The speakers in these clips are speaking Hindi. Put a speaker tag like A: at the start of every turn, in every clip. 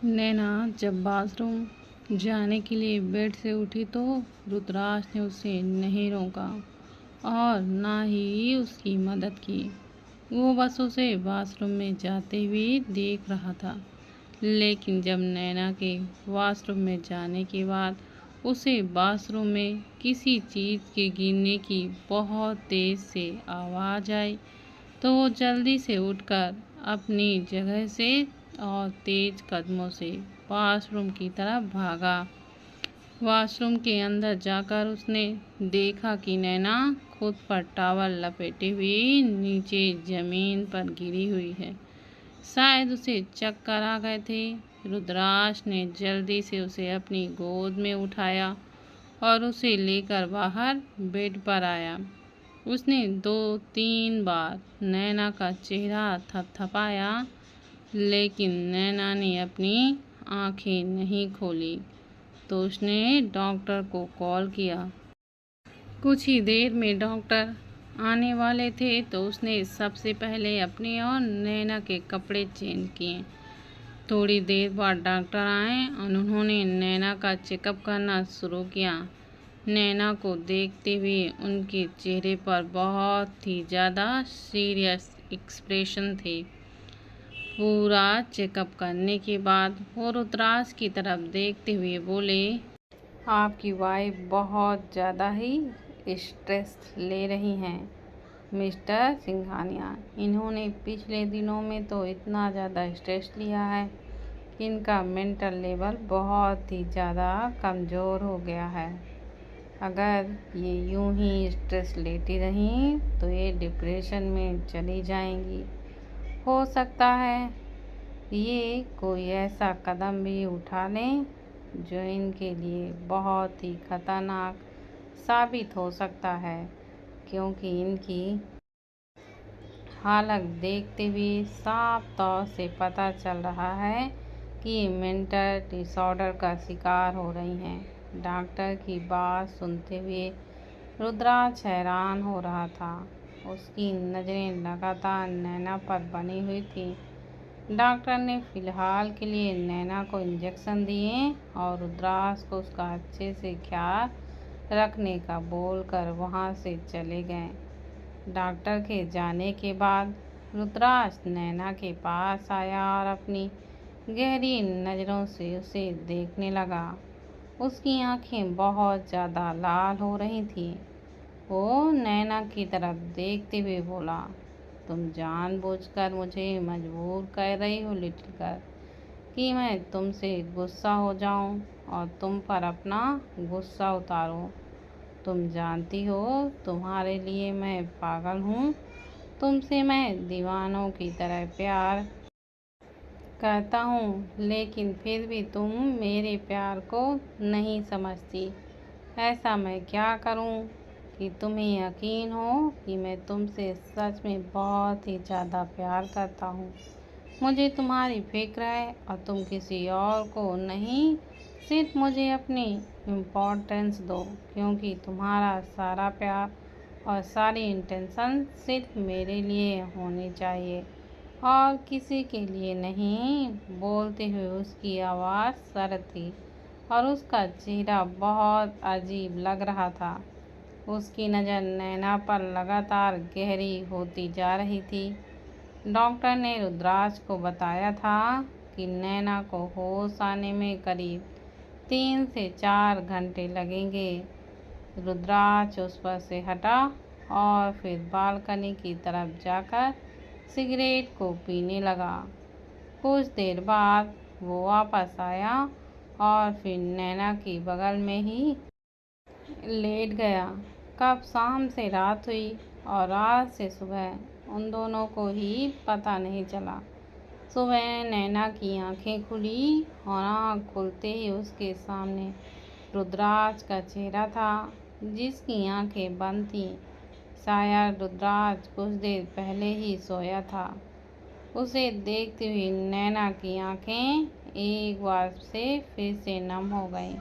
A: नैना जब बाथरूम जाने के लिए बेड से उठी तो रुद्राक्ष ने उसे नहीं रोका और ना ही उसकी मदद की। वो बस उसे बाथरूम में जाते हुए देख रहा था। लेकिन जब नैना के वॉशरूम में जाने के बाद उसे बाथरूम में किसी चीज़ के गिरने की बहुत तेज़ से आवाज़ आई तो वो जल्दी से उठकर अपनी जगह से और तेज कदमों से वॉशरूम की तरफ भागा। वॉशरूम के अंदर जाकर उसने देखा कि नैना खुद पर टॉवल लपेटे हुए नीचे ज़मीन पर गिरी हुई है। शायद उसे चक्कर आ गए थे। रुद्राक्ष ने जल्दी से उसे अपनी गोद में उठाया और उसे लेकर बाहर बेड पर आया। उसने 2-3 बार नैना का चेहरा थपथपाया, लेकिन नैना ने अपनी आंखें नहीं खोली। तो उसने डॉक्टर को कॉल किया। कुछ ही देर में डॉक्टर आने वाले थे तो उसने सबसे पहले अपने और नैना के कपड़े चेंज किए। थोड़ी देर बाद डॉक्टर आए और उन्होंने नैना का चेकअप करना शुरू किया। नैना को देखते हुए उनके चेहरे पर बहुत ही ज़्यादा सीरियस एक्सप्रेशन थे। पूरा चेकअप करने के बाद वो रुद्राक्ष की तरफ देखते हुए बोले, आपकी वाइफ बहुत ज़्यादा ही स्ट्रेस ले रही हैं मिस्टर सिंघानिया। इन्होंने पिछले दिनों में तो इतना ज़्यादा स्ट्रेस लिया है कि इनका मेंटल लेवल बहुत ही ज़्यादा कमज़ोर हो गया है। अगर ये यूं ही स्ट्रेस लेती रहीं तो ये डिप्रेशन में चली जाएंगी। हो सकता है ये कोई ऐसा कदम भी उठा लें जो इनके लिए बहुत ही खतरनाक साबित हो सकता है, क्योंकि इनकी हालत देखते हुए साफ तौर से पता चल रहा है कि ये मेंटल डिसऑर्डर का शिकार हो रही हैं। डॉक्टर की बात सुनते हुए रुद्राक्ष हैरान हो रहा था। उसकी नज़रें लगातार नैना पर बनी हुई थी। डॉक्टर ने फिलहाल के लिए नैना को इंजेक्शन दिए और रुद्राक्ष को उसका अच्छे से ख्याल रखने का बोलकर वहाँ से चले गए। डॉक्टर के जाने के बाद रुद्राक्ष नैना के पास आया और अपनी गहरी नज़रों से उसे देखने लगा। उसकी आंखें बहुत ज़्यादा लाल हो रही थीं। वो नैना की तरफ देखते हुए बोला, तुम जानबूझकर मुझे मजबूर कर रही हो लिटिल गर्ल कि मैं तुमसे गुस्सा हो जाऊं और तुम पर अपना गुस्सा उतारूं। तुम जानती हो तुम्हारे लिए मैं पागल हूँ। तुमसे मैं दीवानों की तरह प्यार करता हूँ, लेकिन फिर भी तुम मेरे प्यार को नहीं समझती। ऐसा मैं क्या करूँ कि तुम्हें यकीन हो कि मैं तुमसे सच में बहुत ही ज़्यादा प्यार करता हूँ। मुझे तुम्हारी फिक्र है और तुम किसी और को नहीं, सिर्फ मुझे अपनी इम्पोर्टेंस दो, क्योंकि तुम्हारा सारा प्यार और सारी इंटेंशन सिर्फ मेरे लिए होनी चाहिए और किसी के लिए नहीं। बोलते हुए उसकी आवाज़ सरल थी और उसका चेहरा बहुत अजीब लग रहा था। उसकी नज़र नैना पर लगातार गहरी होती जा रही थी। डॉक्टर ने रुद्राक्ष को बताया था कि नैना को होश आने में करीब 3 से 4 घंटे लगेंगे। रुद्राक्ष उस पर से हटा और फिर बालकनी की तरफ जाकर सिगरेट को पीने लगा। कुछ देर बाद वो वापस आया और फिर नैना की बगल में ही लेट गया। कब शाम से रात हुई और रात से सुबह, उन दोनों को ही पता नहीं चला। सुबह नैना की आंखें खुली और आँख खुलते ही उसके सामने रुद्राक्ष का चेहरा था, जिसकी आंखें बंद थीं। शायद रुद्राक्ष कुछ देर पहले ही सोया था। उसे देखते हुए नैना की आंखें एक बार से फिर से नम हो गईं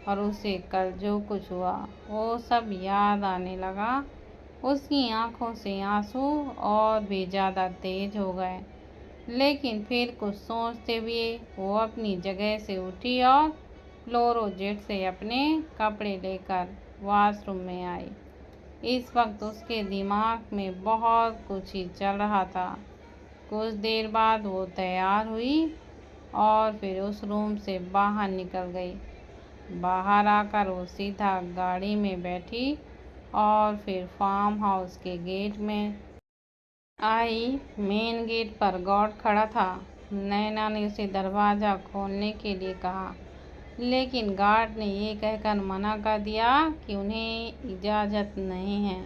A: और उसे कल जो कुछ हुआ वो सब याद आने लगा। उसकी आंखों से आंसू और भी ज़्यादा तेज हो गए। लेकिन फिर कुछ सोचते हुए वो अपनी जगह से उठी और क्लोरोजेट से अपने कपड़े लेकर वॉशरूम में आई। इस वक्त उसके दिमाग में बहुत कुछ ही चल रहा था। कुछ देर बाद वो तैयार हुई और फिर उस रूम से बाहर निकल गई। बाहर आकर वो सीधा गाड़ी में बैठी और फिर फार्म हाउस के गेट में आई। मेन गेट पर गार्ड खड़ा था। नैना ने उसे दरवाज़ा खोलने के लिए कहा, लेकिन गार्ड ने ये कहकर मना कर दिया कि उन्हें इजाज़त नहीं है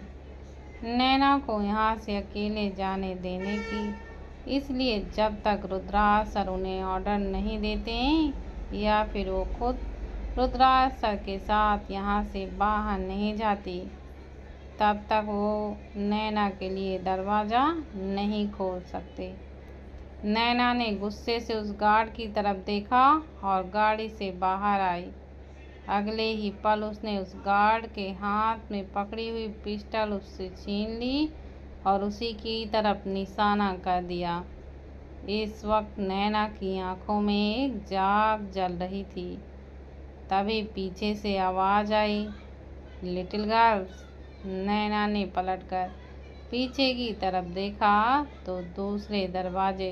A: नैना को यहाँ से अकेले जाने देने की। इसलिए जब तक रुद्राज सर उन्हें ऑर्डर नहीं देते या फिर वो खुद रुद्राज सर के साथ यहाँ से बाहर नहीं जाती, तब तक वो नैना के लिए दरवाज़ा नहीं खोल सकते। नैना ने गुस्से से उस गार्ड की तरफ देखा और गाड़ी से बाहर आई। अगले ही पल उसने उस गार्ड के हाथ में पकड़ी हुई पिस्टल उससे छीन ली और उसी की तरफ निशाना कर दिया। इस वक्त नैना की आंखों में एक जाग जल रही थी। तभी पीछे से आवाज़ आई, लिटिल गर्ल्स। नैना ने पलटकर पीछे की तरफ देखा तो दूसरे दरवाजे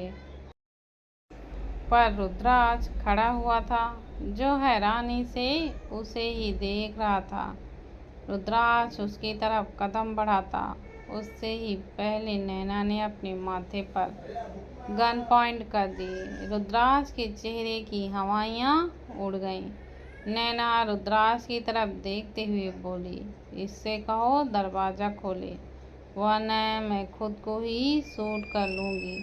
A: पर रुद्राज खड़ा हुआ था, जो हैरानी से उसे ही देख रहा था। रुद्राज उसकी तरफ कदम बढ़ाता उससे ही पहले नैना ने अपने माथे पर गन पॉइंट कर दी। रुद्राज के चेहरे की हवाइयाँ उड़ गईं। नैना रुद्राज की तरफ देखते हुए बोली, इससे कहो दरवाज़ा खोले, वरना मैं खुद को ही शूट कर लूँगी।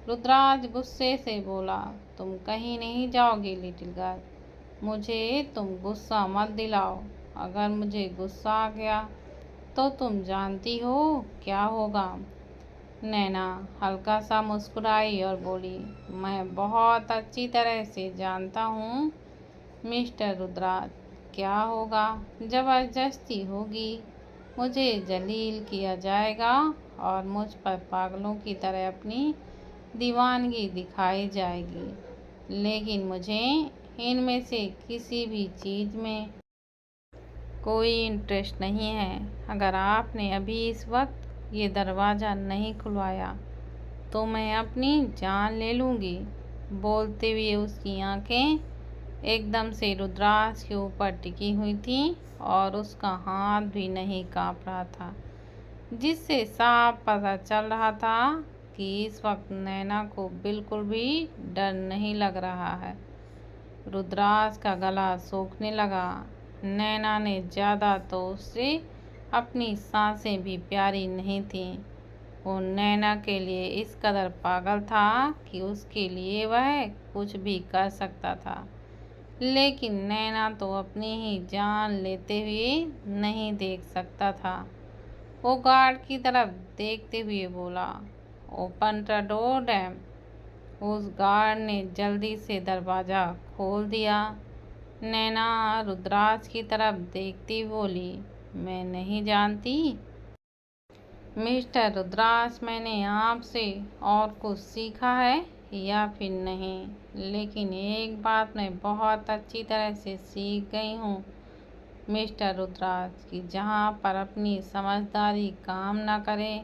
A: रुद्राज गुस्से से बोला, तुम कहीं नहीं जाओगी लिटिल गर्ल। मुझे तुम गुस्सा मत दिलाओ। अगर मुझे गुस्सा आ गया तो तुम जानती हो क्या होगा। नैना हल्का सा मुस्कुराई और बोली, मैं बहुत अच्छी तरह से जानता हूँ मिस्टर रुद्राज, क्या होगा। ज़बरदस्ती होगी, मुझे जलील किया जाएगा और मुझ पर पागलों की तरह अपनी दीवानगी दिखाई जाएगी। लेकिन मुझे इनमें से किसी भी चीज़ में कोई इंटरेस्ट नहीं है। अगर आपने अभी इस वक्त ये दरवाज़ा नहीं खुलवाया तो मैं अपनी जान ले लूँगी। बोलते हुए उसकी आंखें एकदम से रुद्राज के ऊपर टिकी हुई थीं और उसका हाथ भी नहीं काँप रहा था, जिससे साफ पता चल रहा था कि इस वक्त नैना को बिल्कुल भी डर नहीं लग रहा है। रुद्राज का गला सूखने लगा। नैना ने ज़्यादा तो उससे अपनी सांसें भी प्यारी नहीं थीं। वो नैना के लिए इस कदर पागल था कि उसके लिए वह कुछ भी कर सकता था। लेकिन नैना तो अपनी ही जान लेते हुए नहीं देख सकता था। वो गार्ड की तरफ देखते हुए बोला, ओपन द डोर डैम। उस गार्ड ने जल्दी से दरवाज़ा खोल दिया। नैना रुद्राज की तरफ देखती बोली, मैं नहीं जानती मिस्टर रुद्राज, मैंने आपसे और कुछ सीखा है या फिर नहीं, लेकिन एक बात मैं बहुत अच्छी तरह से सीख गई हूँ मिस्टर रुद्राज, कि जहाँ पर अपनी समझदारी काम ना करे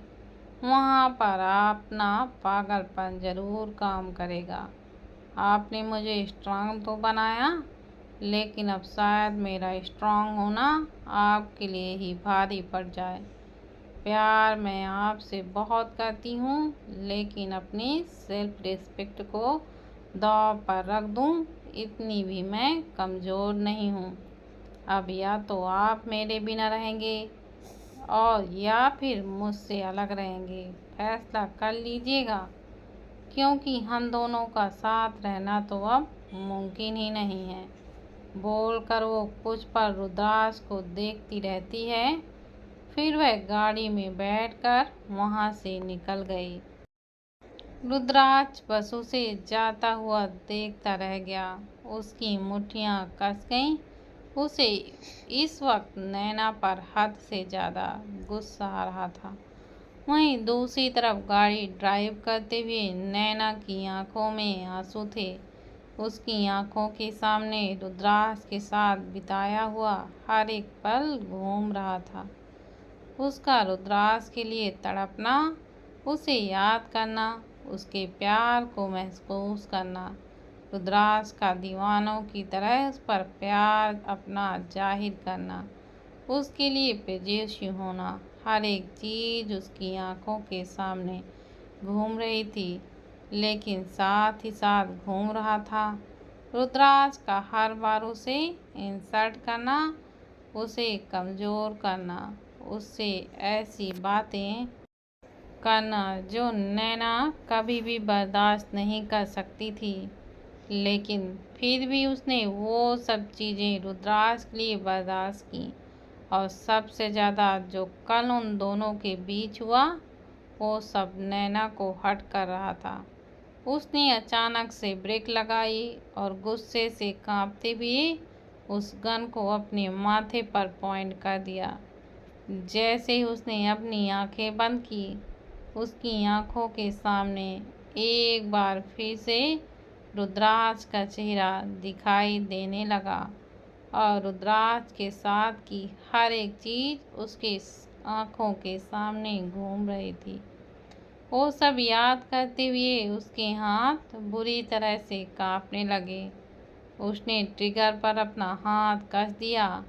A: वहाँ पर अपना पागलपन ज़रूर काम करेगा। आपने मुझे स्ट्रांग तो बनाया, लेकिन अब शायद मेरा स्ट्रांग होना आपके लिए ही भारी पड़ जाए। प्यार मैं आपसे बहुत करती हूँ, लेकिन अपनी सेल्फ रिस्पेक्ट को दांव पर रख दूँ, इतनी भी मैं कमज़ोर नहीं हूँ। अब या तो आप मेरे बिना रहेंगे और या फिर मुझसे अलग रहेंगे। फैसला कर लीजिएगा, क्योंकि हम दोनों का साथ रहना तो अब मुमकिन ही नहीं है। बोलकर वो कुछ पल रुद्राज को देखती रहती है, फिर वह गाड़ी में बैठकर वहाँ से निकल गई। रुद्राज बस उसे जाता हुआ देखता रह गया। उसकी मुट्ठियाँ कस गईं। उसे इस वक्त नैना पर हद से ज़्यादा गुस्सा आ रहा था। वहीं दूसरी तरफ गाड़ी ड्राइव करते हुए नैना की आंखों में आंसू थे। उसकी आंखों के सामने रुद्राक्ष के साथ बिताया हुआ हर एक पल घूम रहा था। उसका रुद्राक्ष के लिए तड़पना, उसे याद करना, उसके प्यार को महसूस करना, रुद्राक्ष का दीवानों की तरह उस पर प्यार अपना जाहिर करना, उसके लिए पेजेशी होना, हर एक चीज़ उसकी आंखों के सामने घूम रही थी, लेकिन साथ ही साथ घूम रहा था रुद्राक्ष का हर बार उसे इंसल्ट करना, उसे कमज़ोर करना, उससे ऐसी बातें करना जो नैना कभी भी बर्दाश्त नहीं कर सकती थी। लेकिन फिर भी उसने वो सब चीज़ें रुद्राक्ष के लिए बर्दाश्त की। और सबसे ज़्यादा जो कल उन दोनों के बीच हुआ, वो सब नैना को हर्ट कर रहा था। उसने अचानक से ब्रेक लगाई और गुस्से से कांपते हुए उस गन को अपने माथे पर पॉइंट कर दिया। जैसे ही उसने अपनी आंखें बंद की, उसकी आंखों के सामने एक बार फिर से रुद्राक्ष का चेहरा दिखाई देने लगा और रुद्राक्ष के साथ की हर एक चीज़ उसके आंखों के सामने घूम रही थी। वो सब याद करते हुए उसके हाथ बुरी तरह से कांपने लगे। उसने ट्रिगर पर अपना हाथ कस दिया।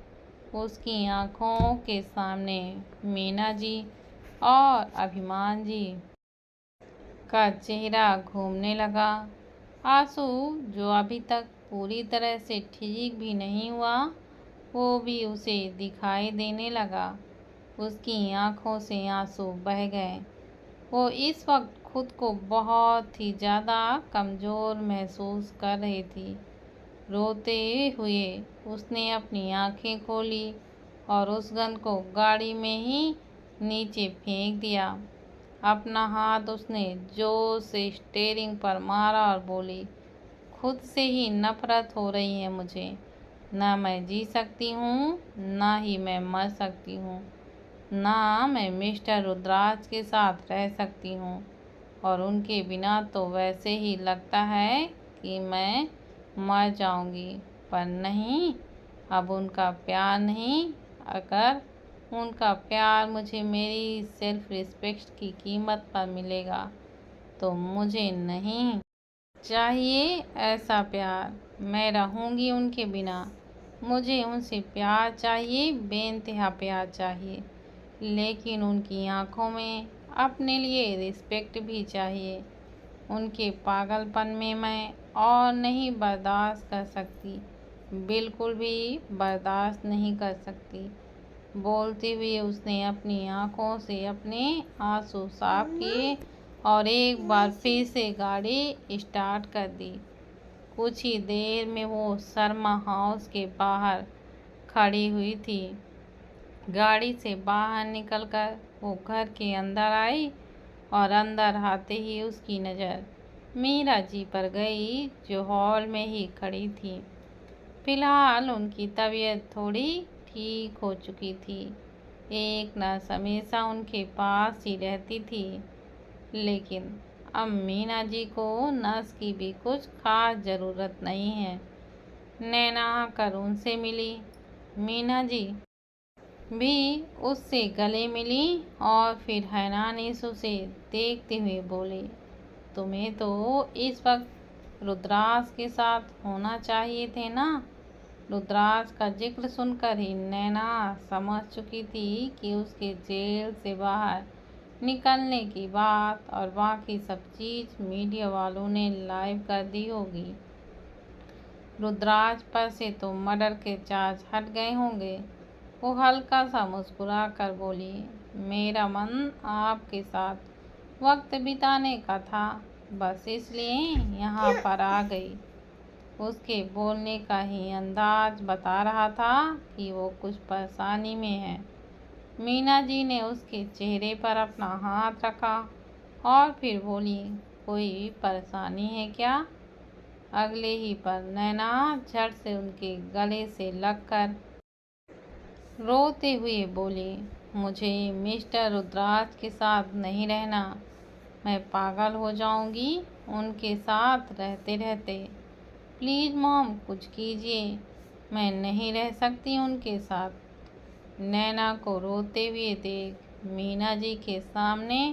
A: उसकी आंखों के सामने मीना जी और अभिमान जी का चेहरा घूमने लगा। आंसू जो अभी तक पूरी तरह से ठीक भी नहीं हुआ, वो भी उसे दिखाई देने लगा। उसकी आंखों से आंसू बह गए। वो इस वक्त खुद को बहुत ही ज़्यादा कमज़ोर महसूस कर रही थी। रोते हुए उसने अपनी आंखें खोली और उस गन को गाड़ी में ही नीचे फेंक दिया। अपना हाथ उसने जोर से स्टीयरिंग पर मारा और बोली, खुद से ही नफरत हो रही है मुझे। ना मैं जी सकती हूँ, ना ही मैं मर सकती हूँ, ना मैं मिस्टर रुद्राक्ष के साथ रह सकती हूँ। और उनके बिना तो वैसे ही लगता है कि मैं मर जाऊंगी। पर नहीं, अब उनका प्यार नहीं। अगर उनका प्यार मुझे मेरी सेल्फ रिस्पेक्ट की कीमत पर मिलेगा तो मुझे नहीं चाहिए ऐसा प्यार। मैं रहूंगी उनके बिना। मुझे उनसे प्यार चाहिए, बेइंतहा प्यार चाहिए, लेकिन उनकी आंखों में अपने लिए रिस्पेक्ट भी चाहिए। उनके पागलपन में मैं और नहीं बर्दाश्त कर सकती, बिल्कुल भी बर्दाश्त नहीं कर सकती। बोलते हुए उसने अपनी आंखों से अपने आंसू साफ किए और एक बार फिर से गाड़ी स्टार्ट कर दी। कुछ ही देर में वो शर्मा हाउस के बाहर खड़ी हुई थी। गाड़ी से बाहर निकलकर वो घर के अंदर आई और अंदर आते ही उसकी नज़र मीरा जी पर गई, जो हॉल में ही खड़ी थी। फिलहाल उनकी तबीयत थोड़ी ठीक हो चुकी थी। एक नर्स हमेशा उनके पास ही रहती थी, लेकिन अब मीना जी को नर्स की भी कुछ खास ज़रूरत नहीं है। नैना आकर उनसे मिली। मीना जी भी उससे गले मिली और फिर हैरानी से उसे देखते हुए बोले, तुम्हें तो इस वक्त रुद्राक्ष के साथ होना चाहिए थे ना। रुद्राक्ष का जिक्र सुनकर ही नैना समझ चुकी थी कि उसके जेल से बाहर निकलने की बात और बाकी सब चीज़ मीडिया वालों ने लाइव कर दी होगी। रुद्राक्ष पर से तो मर्डर के चार्ज हट गए होंगे। वो हल्का सा मुस्कुरा कर बोली, मेरा मन आपके साथ वक्त बिताने का था, बस इसलिए यहाँ पर आ गई। उसके बोलने का ही अंदाज बता रहा था कि वो कुछ परेशानी में है। मीना जी ने उसके चेहरे पर अपना हाथ रखा और फिर बोली, कोई परेशानी है क्या? अगले ही पर नैना झट से उनके गले से लगकर रोते हुए बोली, मुझे मिस्टर रुद्राज के साथ नहीं रहना। मैं पागल हो जाऊंगी उनके साथ रहते रहते। प्लीज़ मॉम, कुछ कीजिए, मैं नहीं रह सकती उनके साथ। नैना को रोते हुए देख मीना जी के सामने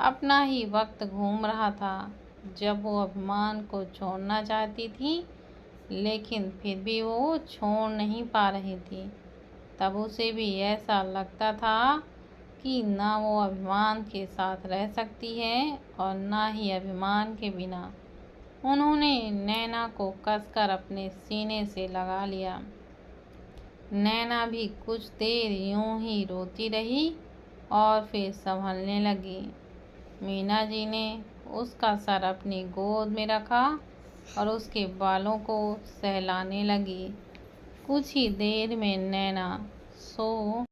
A: अपना ही वक्त घूम रहा था। जब वो अभिमान को छोड़ना चाहती थी लेकिन फिर भी वो छोड़ नहीं पा रही थी, तब उसे भी ऐसा लगता था कि ना वो अभिमान के साथ रह सकती है और ना ही अभिमान के बिना। उन्होंने नैना को कसकर अपने सीने से लगा लिया। नैना भी कुछ देर यूं ही रोती रही और फिर संभलने लगी। मीना जी ने उसका सर अपनी गोद में रखा और उसके बालों को सहलाने लगी। कुछ ही देर में नैना सो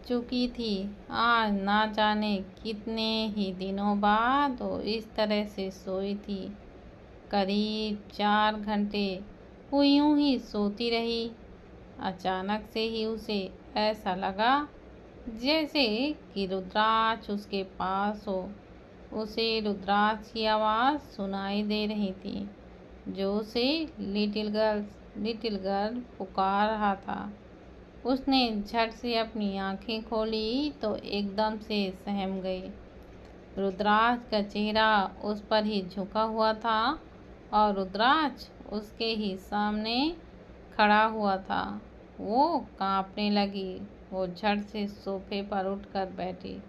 A: चुकी थी। आज ना जाने कितने ही दिनों बाद वो इस तरह से सोई थी। करीब 4 घंटे वो यूं ही सोती रही। अचानक से ही उसे ऐसा लगा जैसे कि रुद्राज उसके पास हो। उसे रुद्राज की आवाज़ सुनाई दे रही थी जो उसे लिटिल गर्ल पुकार रहा था। उसने झट से अपनी आंखें खोली तो एकदम से सहम गई। रुद्राज का चेहरा उस पर ही झुका हुआ था और रुद्राज उसके ही सामने खड़ा हुआ था। वो कांपने लगी। वो झट से सोफे पर उठकर बैठी।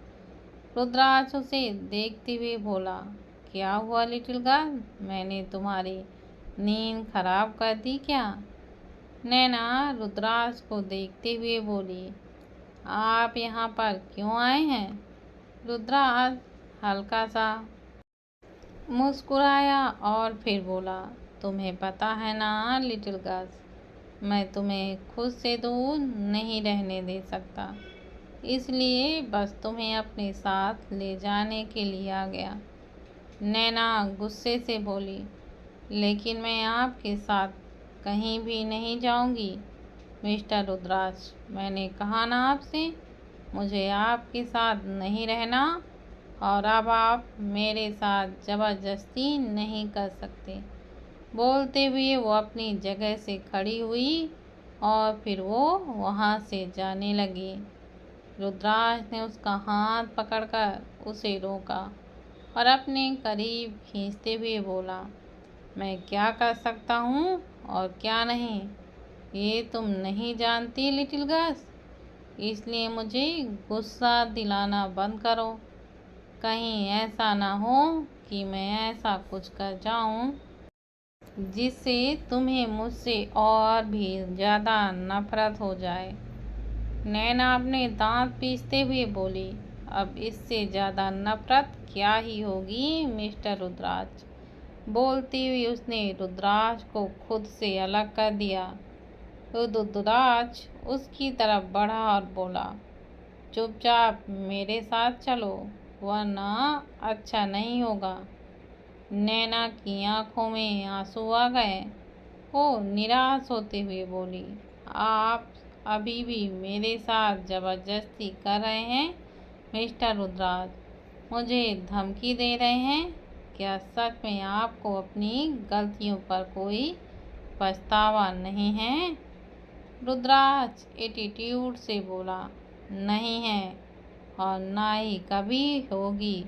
A: रुद्राज उसे देखते हुए बोला, क्या हुआ लिटिल गर्ल? मैंने तुम्हारी नींद खराब कर दी क्या? नैना रुद्राज को देखते हुए बोली, आप यहाँ पर क्यों आए हैं? रुद्राज हल्का सा मुस्कुराया और फिर बोला, तुम्हें पता है ना लिटिल गर्ल, मैं तुम्हें खुद से दूर नहीं रहने दे सकता, इसलिए बस तुम्हें अपने साथ ले जाने के लिए आ गया। नैना गुस्से से बोली, लेकिन मैं आपके साथ कहीं भी नहीं जाऊंगी मिस्टर रुद्राज। मैंने कहा ना आपसे, मुझे आपके साथ नहीं रहना और अब आप मेरे साथ ज़बरदस्ती नहीं कर सकते। बोलते हुए वो अपनी जगह से खड़ी हुई और फिर वो वहाँ से जाने लगी। रुद्राज ने उसका हाथ पकड़कर उसे रोका और अपने करीब खींचते हुए बोला, मैं क्या कर सकता हूँ और क्या नहीं, ये तुम नहीं जानती लिटिल गर्ल, इसलिए मुझे गुस्सा दिलाना बंद करो। कहीं ऐसा ना हो कि मैं ऐसा कुछ कर जाऊं जिससे तुम्हें मुझसे और भी ज़्यादा नफरत हो जाए। नैना अपने दांत पीसते हुए बोली, अब इससे ज़्यादा नफरत क्या ही होगी मिस्टर रुद्राज। बोलती हुई उसने रुद्राज को खुद से अलग कर दिया। रुद्राज उसकी तरफ बढ़ा और बोला, चुपचाप मेरे साथ चलो वरना अच्छा नहीं होगा। नैना की आंखों में आंसू आ गए। वो निराश होते हुए बोली, आप अभी भी मेरे साथ ज़बरदस्ती कर रहे हैं मिस्टर रुद्राज, मुझे धमकी दे रहे हैं? क्या सच में आपको अपनी गलतियों पर कोई पछतावा नहीं है? रुद्राज एटीट्यूड से बोला, नहीं है और ना ही कभी होगी,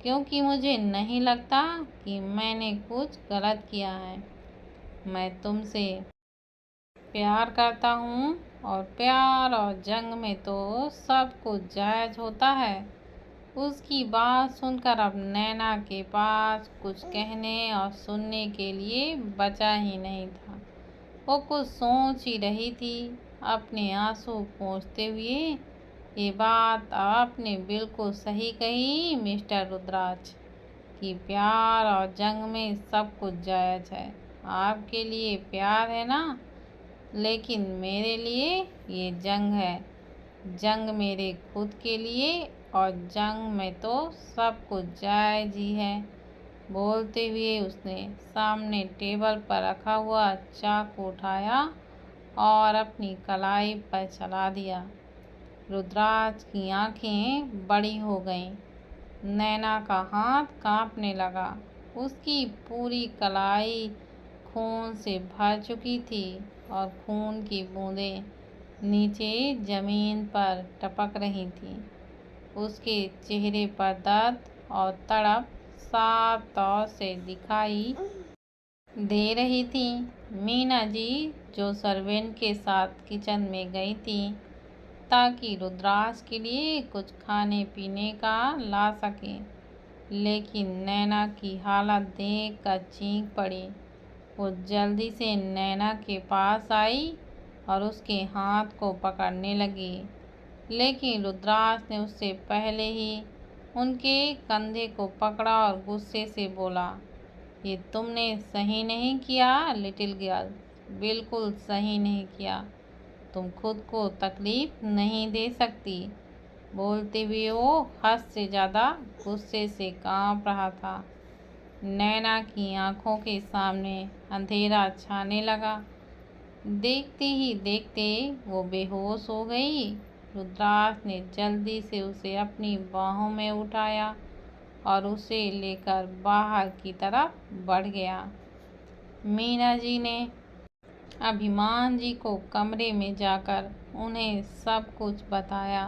A: क्योंकि मुझे नहीं लगता कि मैंने कुछ गलत किया है। मैं तुमसे प्यार करता हूँ और प्यार और जंग में तो सब कुछ जायज़ होता है। उसकी बात सुनकर अब नैना के पास कुछ कहने और सुनने के लिए बचा ही नहीं था। वो कुछ सोच ही रही थी, अपने आंसू पोंछते हुए, ये बात आपने बिल्कुल सही कही मिस्टर रुद्राज कि प्यार और जंग में सब कुछ जायज़ है। आपके लिए प्यार है ना, लेकिन मेरे लिए ये जंग है। जंग मेरे खुद के लिए और जंग में तो सब कुछ जायज़ ही है। बोलते हुए उसने सामने टेबल पर रखा हुआ चाकू उठाया और अपनी कलाई पर चला दिया। रुद्राज की आंखें बड़ी हो गईं। नैना का हाथ कांपने लगा। उसकी पूरी कलाई खून से भर चुकी थी और खून की बूंदें नीचे जमीन पर टपक रही थीं। उसके चेहरे पर दर्द और तड़प साफ तौर से दिखाई दे रही थी। मीना जी, जो सर्वेंट के साथ किचन में गई थी ताकि रुद्राज के लिए कुछ खाने पीने का ला सके, लेकिन नैना की हालत देखकर चीख पड़ी। वो जल्दी से नैना के पास आई और उसके हाथ को पकड़ने लगी, लेकिन रुद्राज ने उससे पहले ही उनके कंधे को पकड़ा और गुस्से से बोला, ये तुमने सही नहीं किया लिटिल गर्ल, बिल्कुल सही नहीं किया। तुम खुद को तकलीफ नहीं दे सकती। बोलते हुए वो हद से ज़्यादा गुस्से से कांप रहा था। नैना की आंखों के सामने अंधेरा छाने लगा। देखते ही देखते वो बेहोश हो गई। रुद्राज ने जल्दी से उसे अपनी बाहों में उठाया और उसे लेकर बाहर की तरफ बढ़ गया। मीना जी ने अभिमान जी को कमरे में जाकर उन्हें सब कुछ बताया,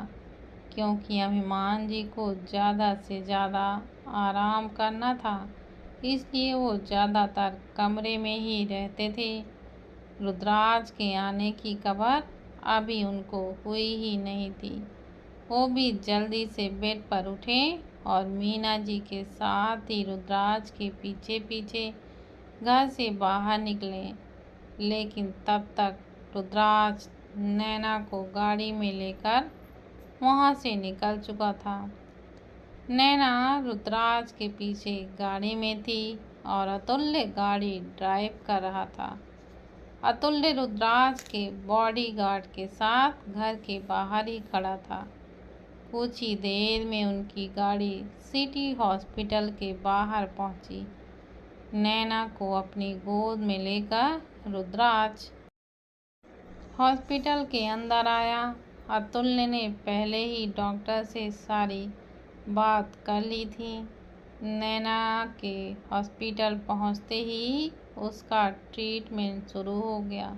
A: क्योंकि अभिमान जी को ज़्यादा से ज़्यादा आराम करना था, इसलिए वो ज़्यादातर कमरे में ही रहते थे। रुद्राज के आने की खबर अभी उनको हुई ही नहीं थी। वो भी जल्दी से बेड पर उठे और मीना जी के साथ ही रुद्राज के पीछे पीछे घर से बाहर निकले। लेकिन तब तक रुद्राज नैना को गाड़ी में लेकर वहाँ से निकल चुका था। नैना रुद्राज के पीछे गाड़ी में थी और अतुल्य गाड़ी ड्राइव कर रहा था। अतुल्य रुद्राज के बॉडीगार्ड के साथ घर के बाहर ही खड़ा था। कुछ ही देर में उनकी गाड़ी सिटी हॉस्पिटल के बाहर पहुंची। नैना को अपनी गोद में लेकर रुद्राज हॉस्पिटल के अंदर आया। अतुल्य ने पहले ही डॉक्टर से सारी बात कर ली थी। नैना के हॉस्पिटल पहुंचते ही उसका ट्रीटमेंट शुरू हो गया।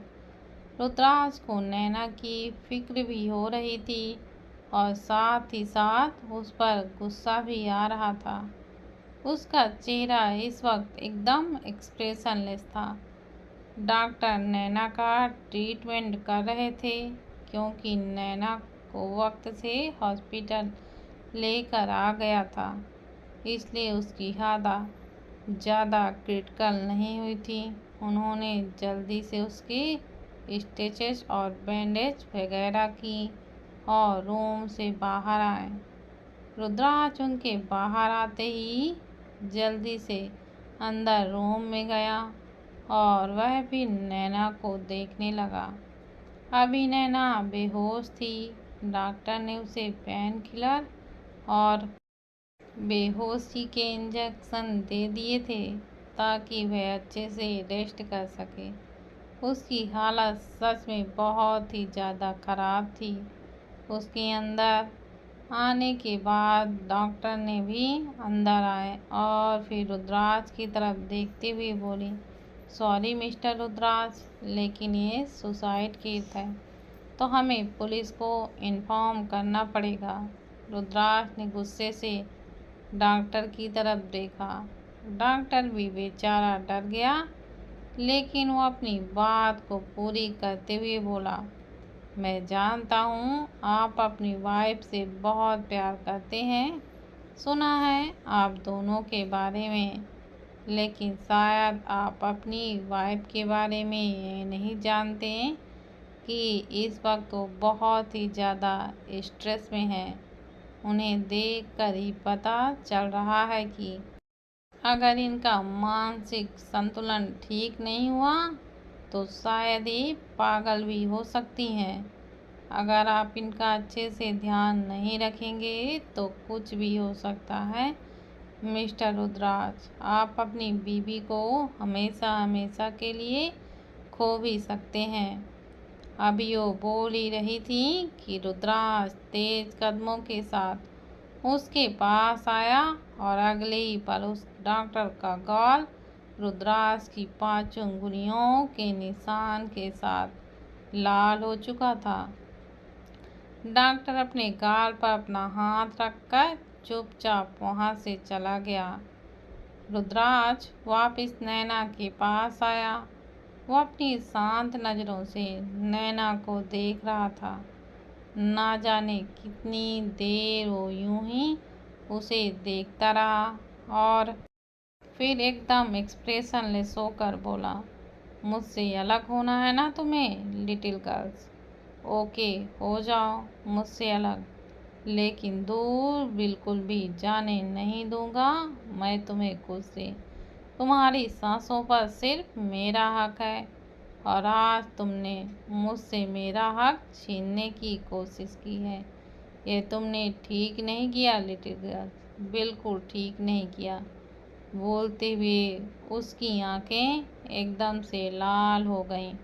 A: रुद्राज को नैना की फिक्र भी हो रही थी और साथ ही साथ उस पर गुस्सा भी आ रहा था। उसका चेहरा इस वक्त एकदम एक्सप्रेशनलेस था। डॉक्टर नैना का ट्रीटमेंट कर रहे थे, क्योंकि नैना को वक्त से हॉस्पिटल लेकर आ गया था, इसलिए उसकी हालत ज़्यादा क्रिटिकल नहीं हुई थी। उन्होंने जल्दी से उसके स्टिचेस और बैंडेज वगैरह की और रूम से बाहर आए। रुद्राज उनके बाहर आते ही जल्दी से अंदर रूम में गया और वह भी नैना को देखने लगा। अभी नैना बेहोश थी। डॉक्टर ने उसे पेन किलर और बेहोशी के इंजेक्शन दे दिए थे ताकि वह अच्छे से रेस्ट कर सके। उसकी हालत सच में बहुत ही ज़्यादा ख़राब थी। उसके अंदर आने के बाद डॉक्टर ने भी अंदर आए और फिर रुद्राज की तरफ देखते हुए बोली, सॉरी मिस्टर रुद्राज, लेकिन ये सुसाइड केस है, तो हमें पुलिस को इन्फॉर्म करना पड़ेगा। रुद्राज ने गुस्से से डॉक्टर की तरफ देखा। डॉक्टर भी बेचारा डर गया, लेकिन वो अपनी बात को पूरी करते हुए बोला, मैं जानता हूँ आप अपनी वाइफ से बहुत प्यार करते हैं, सुना है आप दोनों के बारे में, लेकिन शायद आप अपनी वाइफ के बारे में ये नहीं जानते कि इस वक्त वो बहुत ही ज़्यादा स्ट्रेस में है। उन्हें देखकर ही पता चल रहा है कि अगर इनका मानसिक संतुलन ठीक नहीं हुआ तो शायद ये पागल भी हो सकती हैं। अगर आप इनका अच्छे से ध्यान नहीं रखेंगे तो कुछ भी हो सकता है। मिस्टर रुद्राज, आप अपनी बीवी को हमेशा हमेशा के लिए खो भी सकते हैं। अभी वो बोल ही रही थी कि रुद्राज तेज कदमों के साथ उसके पास आया और अगले ही पल उस डॉक्टर का गाल रुद्राज की 5 उंगलियों के निशान के साथ लाल हो चुका था। डॉक्टर अपने गाल पर अपना हाथ रखकर चुपचाप वहां से चला गया। रुद्राज वापस नैना के पास आया। वो अपनी शांत नज़रों से नैना को देख रहा था। ना जाने कितनी देर वो यूं ही उसे देखता रहा और फिर एकदम एक्सप्रेशनलेस होकर बोला, मुझसे अलग होना है ना तुम्हें लिटिल गर्ल्स? ओके, हो जाओ मुझसे अलग, लेकिन दूर बिल्कुल भी जाने नहीं दूंगा मैं तुम्हें खुद से। तुम्हारी सांसों पर सिर्फ मेरा हक है और आज तुमने मुझसे मेरा हक छीनने की कोशिश की है। ये तुमने ठीक नहीं किया लिटिल गर्ल, बिल्कुल ठीक नहीं किया। बोलते हुए उसकी आंखें एकदम से लाल हो गईं